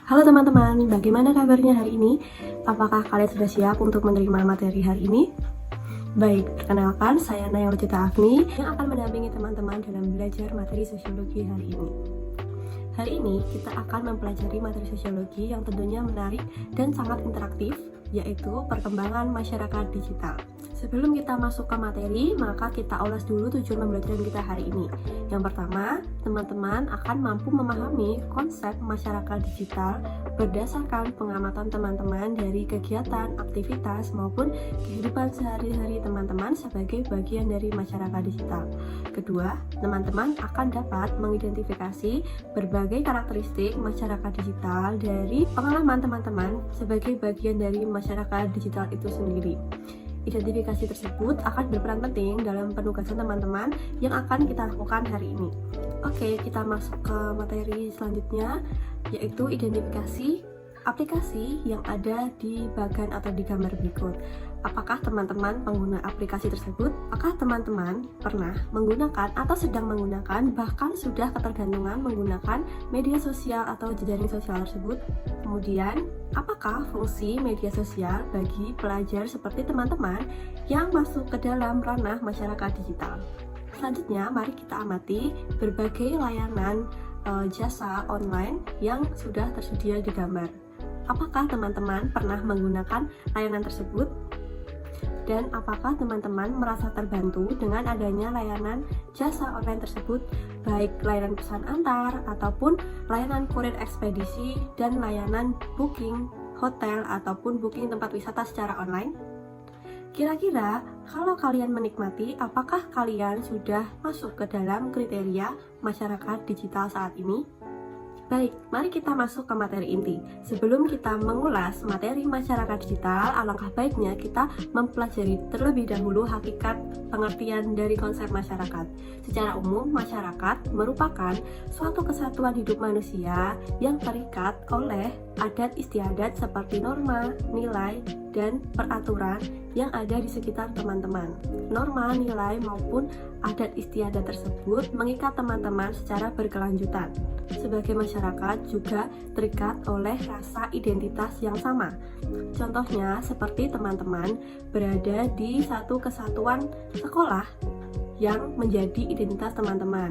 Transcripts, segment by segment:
Halo teman-teman, bagaimana kabarnya hari ini? Apakah kalian sudah siap untuk menerima materi hari ini? Baik, perkenalkan saya Naya Rojita Afni yang akan mendampingi teman-teman dalam belajar materi sosiologi hari ini. Hari ini kita akan mempelajari materi sosiologi yang tentunya menarik dan sangat interaktif, yaitu perkembangan masyarakat digital. Sebelum kita masuk ke materi, maka kita ulas dulu tujuan pembelajaran kita hari ini. Yang pertama, teman-teman akan mampu memahami konsep masyarakat digital berdasarkan pengamatan teman-teman dari kegiatan, aktivitas, maupun kehidupan sehari-hari teman-teman sebagai bagian dari masyarakat digital. Kedua, teman-teman akan dapat mengidentifikasi berbagai karakteristik masyarakat digital dari pengalaman teman-teman sebagai bagian dari masyarakat digital itu sendiri. Identifikasi tersebut akan berperan penting dalam penugasan teman-teman yang akan kita lakukan hari ini. Oke, kita masuk ke materi selanjutnya, yaitu identifikasi aplikasi yang ada di bagan atau di gambar berikut. Apakah teman-teman pengguna aplikasi tersebut? Apakah teman-teman pernah menggunakan atau sedang menggunakan, bahkan sudah ketergantungan menggunakan media sosial atau jejaring sosial tersebut? Kemudian, apakah fungsi media sosial bagi pelajar seperti teman-teman yang masuk ke dalam ranah masyarakat digital? Selanjutnya, mari kita amati berbagai layanan jasa online yang sudah tersedia di gambar. Apakah teman-teman pernah menggunakan layanan tersebut? Dan apakah teman-teman merasa terbantu dengan adanya layanan jasa online tersebut, baik layanan pesan antar ataupun layanan kurir ekspedisi dan layanan booking hotel ataupun booking tempat wisata secara online? Kira-kira kalau kalian menikmati, apakah kalian sudah masuk ke dalam kriteria masyarakat digital saat ini? Baik, mari kita masuk ke materi inti. Sebelum kita mengulas materi masyarakat digital, alangkah baiknya kita mempelajari terlebih dahulu hakikat pengertian dari konsep masyarakat. Secara umum, masyarakat merupakan suatu kesatuan hidup manusia yang terikat oleh adat istiadat seperti norma, nilai, dan peraturan yang ada di sekitar teman-teman. Norma, nilai, maupun adat istiadat tersebut mengikat teman-teman secara berkelanjutan. Sebagai masyarakat juga terikat oleh rasa identitas yang sama. Contohnya seperti teman-teman berada di satu kesatuan sekolah yang menjadi identitas teman-teman,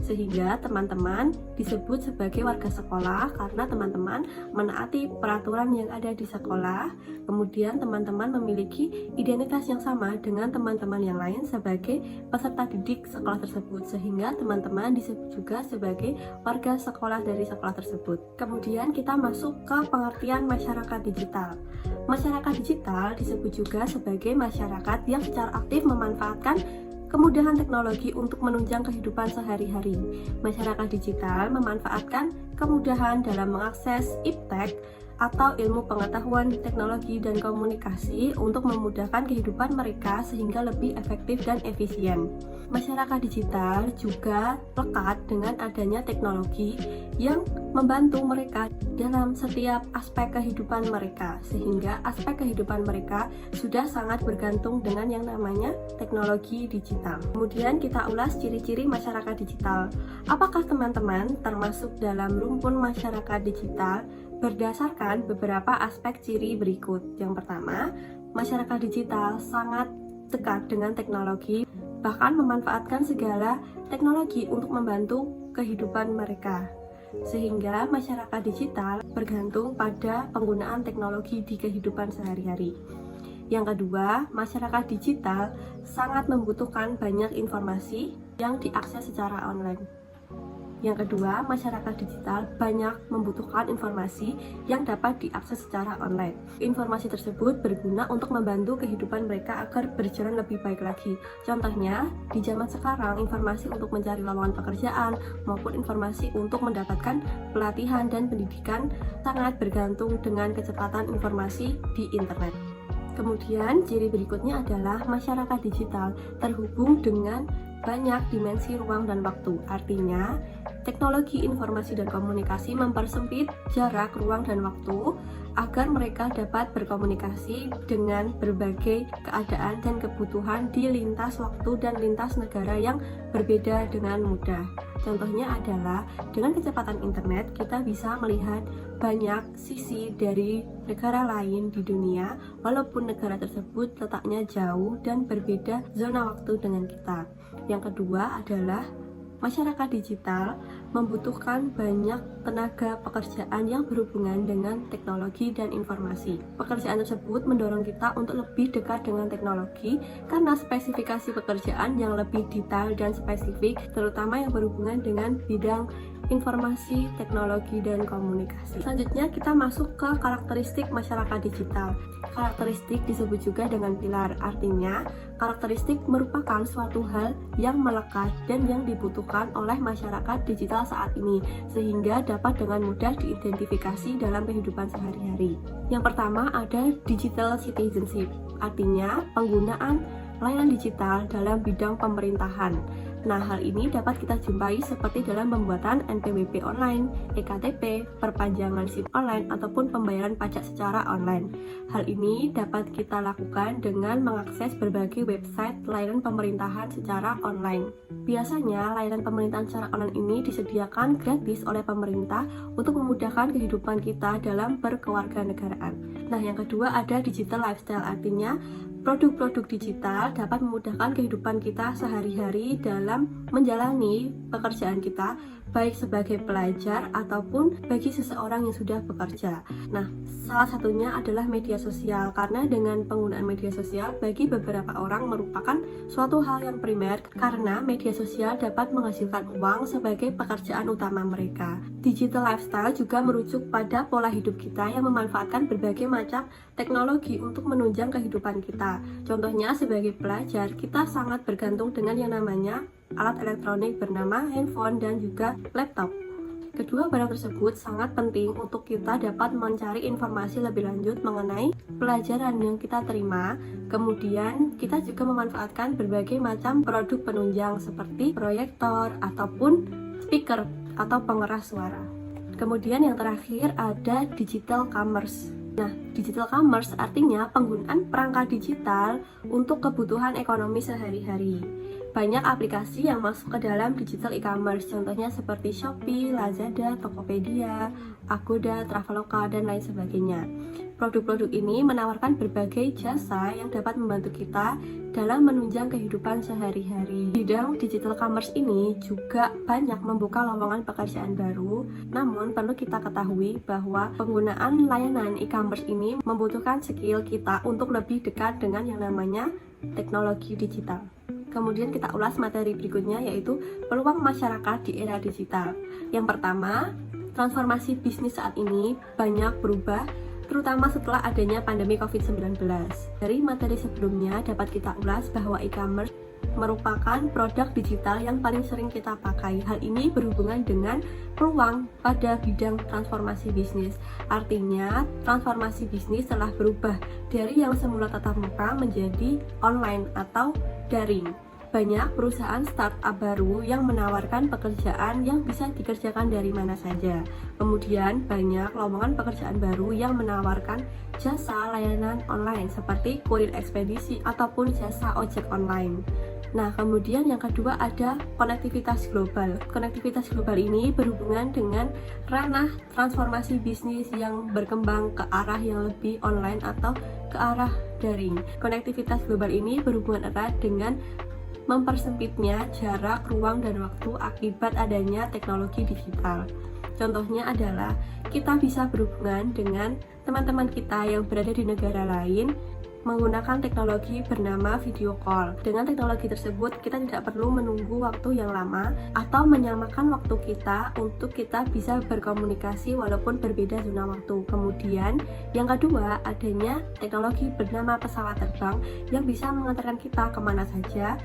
sehingga teman-teman disebut sebagai warga sekolah karena teman-teman menaati peraturan yang ada di sekolah. Kemudian teman-teman memiliki identitas yang sama dengan teman-teman yang lain sebagai peserta didik sekolah tersebut, sehingga teman-teman disebut juga sebagai warga sekolah dari sekolah tersebut. Kemudian kita masuk ke pengertian masyarakat digital. Masyarakat digital disebut juga sebagai masyarakat yang secara aktif memanfaatkan kemudahan teknologi untuk menunjang kehidupan sehari-hari. Masyarakat digital memanfaatkan kemudahan dalam mengakses iptek atau ilmu pengetahuan teknologi dan komunikasi untuk memudahkan kehidupan mereka sehingga lebih efektif dan efisien. Masyarakat digital juga lekat dengan adanya teknologi yang membantu mereka dalam setiap aspek kehidupan mereka, sehingga aspek kehidupan mereka sudah sangat bergantung dengan yang namanya teknologi digital. Kemudian kita ulas ciri-ciri masyarakat digital. Apakah teman-teman termasuk dalam rumpun masyarakat digital? Berdasarkan beberapa aspek ciri berikut. Yang pertama, masyarakat digital sangat dekat dengan teknologi, bahkan memanfaatkan segala teknologi untuk membantu kehidupan mereka. Sehingga masyarakat digital bergantung pada penggunaan teknologi di kehidupan sehari-hari. Yang kedua, masyarakat digital sangat membutuhkan banyak informasi yang diakses secara online. Yang kedua, masyarakat digital banyak membutuhkan informasi yang dapat diakses secara online. Informasi tersebut berguna untuk membantu kehidupan mereka agar berjalan lebih baik lagi. Contohnya, di zaman sekarang, informasi untuk mencari lowongan pekerjaan maupun informasi untuk mendapatkan pelatihan dan pendidikan sangat bergantung dengan kecepatan informasi di internet. Kemudian, ciri berikutnya adalah masyarakat digital terhubung dengan banyak dimensi ruang dan waktu. Artinya, teknologi informasi dan komunikasi mempersempit jarak, ruang, dan waktu agar mereka dapat berkomunikasi dengan berbagai keadaan dan kebutuhan di lintas waktu dan lintas negara yang berbeda dengan mudah. Contohnya adalah dengan kecepatan internet kita bisa melihat banyak sisi dari negara lain di dunia walaupun negara tersebut letaknya jauh dan berbeda zona waktu dengan kita. Yang kedua adalah masyarakat digital membutuhkan banyak tenaga pekerjaan yang berhubungan dengan teknologi dan informasi. Pekerjaan tersebut mendorong kita untuk lebih dekat dengan teknologi karena spesifikasi pekerjaan yang lebih detail dan spesifik, terutama yang berhubungan dengan bidang informasi, teknologi, dan komunikasi. Selanjutnya kita masuk ke karakteristik masyarakat digital. Karakteristik disebut juga dengan pilar, artinya karakteristik merupakan suatu hal yang melekat dan yang dibutuhkan oleh masyarakat digital saat ini, sehingga dapat dengan mudah diidentifikasi dalam kehidupan sehari-hari. Yang pertama ada digital citizenship, artinya penggunaan layanan digital dalam bidang pemerintahan. Nah, hal ini dapat kita jumpai seperti dalam pembuatan NPWP online, EKTP, perpanjangan SIM online, ataupun pembayaran pajak secara online. Hal ini dapat kita lakukan dengan mengakses berbagai website layanan pemerintahan secara online. Biasanya, layanan pemerintahan secara online ini disediakan gratis oleh pemerintah untuk memudahkan kehidupan kita dalam berkewarganegaraan. Nah, yang kedua ada digital lifestyle, artinya produk-produk digital dapat memudahkan kehidupan kita sehari-hari dalam menjalani pekerjaan kita, baik sebagai pelajar ataupun bagi seseorang yang sudah bekerja. Nah, salah satunya adalah media sosial, karena dengan penggunaan media sosial bagi beberapa orang merupakan suatu hal yang primer karena media sosial dapat menghasilkan uang sebagai pekerjaan utama mereka. Digital lifestyle juga merujuk pada pola hidup kita yang memanfaatkan berbagai macam teknologi untuk menunjang kehidupan kita. Contohnya sebagai pelajar, kita sangat bergantung dengan yang namanya alat elektronik bernama handphone dan juga laptop. Kedua barang tersebut sangat penting untuk kita dapat mencari informasi lebih lanjut mengenai pelajaran yang kita terima. Kemudian kita juga memanfaatkan berbagai macam produk penunjang seperti proyektor ataupun speaker atau pengeras suara. Kemudian yang terakhir ada digital commerce. Nah, digital commerce artinya penggunaan perangkat digital untuk kebutuhan ekonomi sehari-hari. Banyak aplikasi yang masuk ke dalam digital e-commerce, contohnya seperti Shopee, Lazada, Tokopedia, Agoda, Traveloka, dan lain sebagainya. Produk-produk ini menawarkan berbagai jasa yang dapat membantu kita dalam menunjang kehidupan sehari-hari. Bidang digital commerce ini juga banyak membuka lowongan pekerjaan baru, namun perlu kita ketahui bahwa penggunaan layanan e-commerce ini membutuhkan skill kita untuk lebih dekat dengan yang namanya teknologi digital. Kemudian kita ulas materi berikutnya, yaitu peluang masyarakat di era digital. Yang pertama, transformasi bisnis saat ini banyak berubah, terutama setelah adanya pandemi COVID-19. Dari materi sebelumnya dapat kita ulas bahwa e-commerce merupakan produk digital yang paling sering kita pakai. Hal ini berhubungan dengan peluang pada bidang transformasi bisnis. Artinya, transformasi bisnis telah berubah dari yang semula tatap muka menjadi online atau daring. Banyak perusahaan startup baru yang menawarkan pekerjaan yang bisa dikerjakan dari mana saja. Kemudian banyak lowongan pekerjaan baru yang menawarkan jasa layanan online seperti kurir ekspedisi ataupun jasa ojek online. Nah, kemudian yang kedua ada konektivitas global. Konektivitas global ini berhubungan dengan ranah transformasi bisnis yang berkembang ke arah yang lebih online atau ke arah daring. Konektivitas global ini berhubungan erat dengan mempersempitnya jarak, ruang, dan waktu akibat adanya teknologi digital. Contohnya adalah kita bisa berhubungan dengan teman-teman kita yang berada di negara lain menggunakan teknologi bernama video call. Dengan teknologi tersebut, kita tidak perlu menunggu waktu yang lama atau menyamakan waktu kita untuk kita bisa berkomunikasi walaupun berbeda zona waktu. Kemudian, yang kedua, adanya teknologi bernama pesawat terbang yang bisa mengantarkan kita kemana saja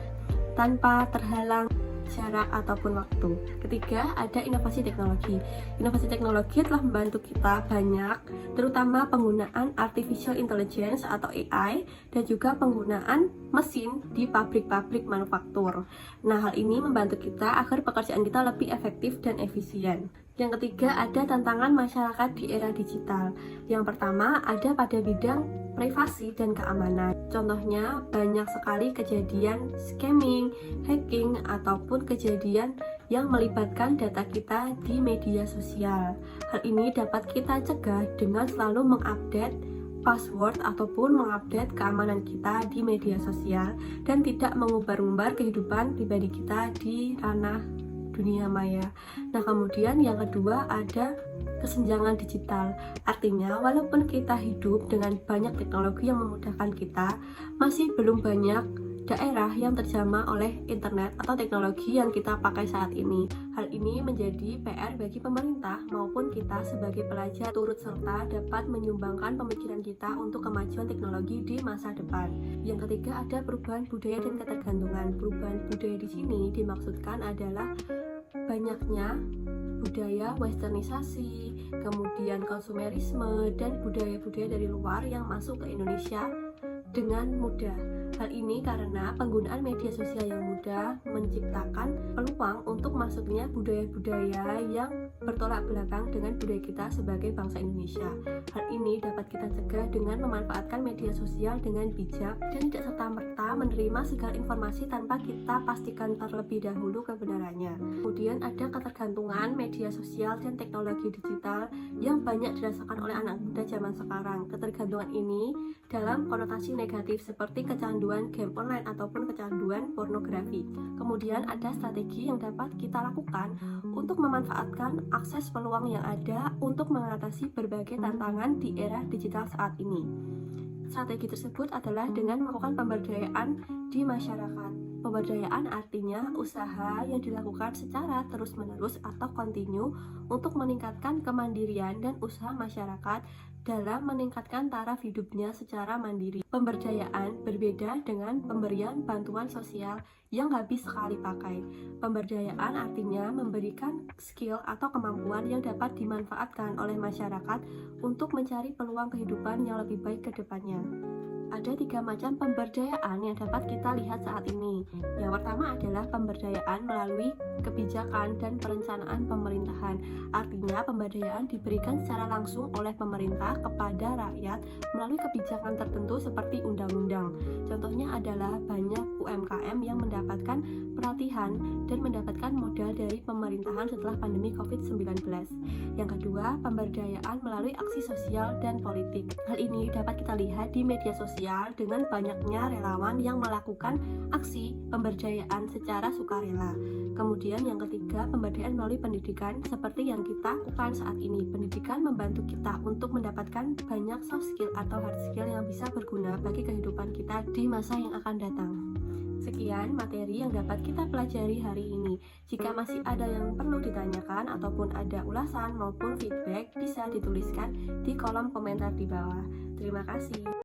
tanpa terhalang jarak ataupun waktu. Ketiga, ada inovasi teknologi. Inovasi teknologi telah membantu kita banyak, terutama penggunaan artificial intelligence atau AI dan juga penggunaan mesin di pabrik-pabrik manufaktur. Nah, hal ini membantu kita agar pekerjaan kita lebih efektif dan efisien. Yang ketiga, ada tantangan masyarakat di era digital. Yang pertama, ada pada bidang privasi dan keamanan. Contohnya, banyak sekali kejadian scamming, hacking, ataupun kejadian yang melibatkan data kita di media sosial. Hal ini dapat kita cegah dengan selalu mengupdate password ataupun mengupdate keamanan kita di media sosial dan tidak mengumbar-umbar kehidupan pribadi kita di ranah dunia maya. Nah, kemudian yang kedua ada kesenjangan digital. Artinya, walaupun kita hidup dengan banyak teknologi yang memudahkan kita, masih belum banyak daerah yang terjamah oleh internet atau teknologi yang kita pakai saat ini. Hal ini menjadi PR bagi pemerintah maupun kita sebagai pelajar turut serta dapat menyumbangkan pemikiran kita untuk kemajuan teknologi di masa depan. Yang ketiga ada perubahan budaya dan ketergantungan. Perubahan budaya di sini dimaksudkan adalah banyaknya budaya westernisasi, kemudian konsumerisme, dan budaya-budaya dari luar yang masuk ke Indonesia dengan mudah. Hal ini karena penggunaan media sosial yang mudah menciptakan peluang untuk masuknya budaya-budaya yang bertolak belakang dengan budaya kita sebagai bangsa Indonesia. Hal ini dapat kita cegah dengan memanfaatkan media sosial dengan bijak dan tidak serta-merta menerima segala informasi tanpa kita pastikan terlebih dahulu kebenarannya. Kemudian ada ketergantungan media sosial dan teknologi digital yang banyak dirasakan oleh anak muda zaman sekarang. Ketergantungan ini dalam konotasi negatif seperti kecanduan game online ataupun kecanduan pornografi. Kemudian ada strategi yang dapat kita lakukan untuk memanfaatkan akses peluang yang ada untuk mengatasi berbagai tantangan di era digital saat ini. Strategi tersebut adalah dengan melakukan pemberdayaan di masyarakat. Pemberdayaan artinya usaha yang dilakukan secara terus-menerus atau kontinu untuk meningkatkan kemandirian dan usaha masyarakat dalam meningkatkan taraf hidupnya secara mandiri. Pemberdayaan berbeda dengan pemberian bantuan sosial yang habis sekali pakai. Pemberdayaan artinya memberikan skill atau kemampuan yang dapat dimanfaatkan oleh masyarakat untuk mencari peluang kehidupan yang lebih baik ke depannya. Ada 3 macam pemberdayaan yang dapat kita lihat saat ini. Yang pertama adalah pemberdayaan melalui kebijakan dan perencanaan pemerintahan. Artinya pemberdayaan diberikan secara langsung oleh pemerintah kepada rakyat melalui kebijakan tertentu seperti undang-undang. Contohnya adalah banyak UMKM yang mendapatkan pelatihan dan mendapatkan modal dari pemerintahan setelah pandemi COVID-19. Yang kedua, pemberdayaan melalui aksi sosial dan politik. Hal ini dapat kita lihat di media sosial dengan banyaknya relawan yang melakukan aksi pemberdayaan secara sukarela. Kemudian yang ketiga, pemberdayaan melalui pendidikan seperti yang kita lakukan saat ini. Pendidikan membantu kita untuk mendapatkan banyak soft skill atau hard skill yang bisa berguna bagi kehidupan kita di masa yang akan datang. Sekian materi yang dapat kita pelajari hari ini. Jika masih ada yang perlu ditanyakan ataupun ada ulasan maupun feedback, bisa dituliskan di kolom komentar di bawah. Terima kasih.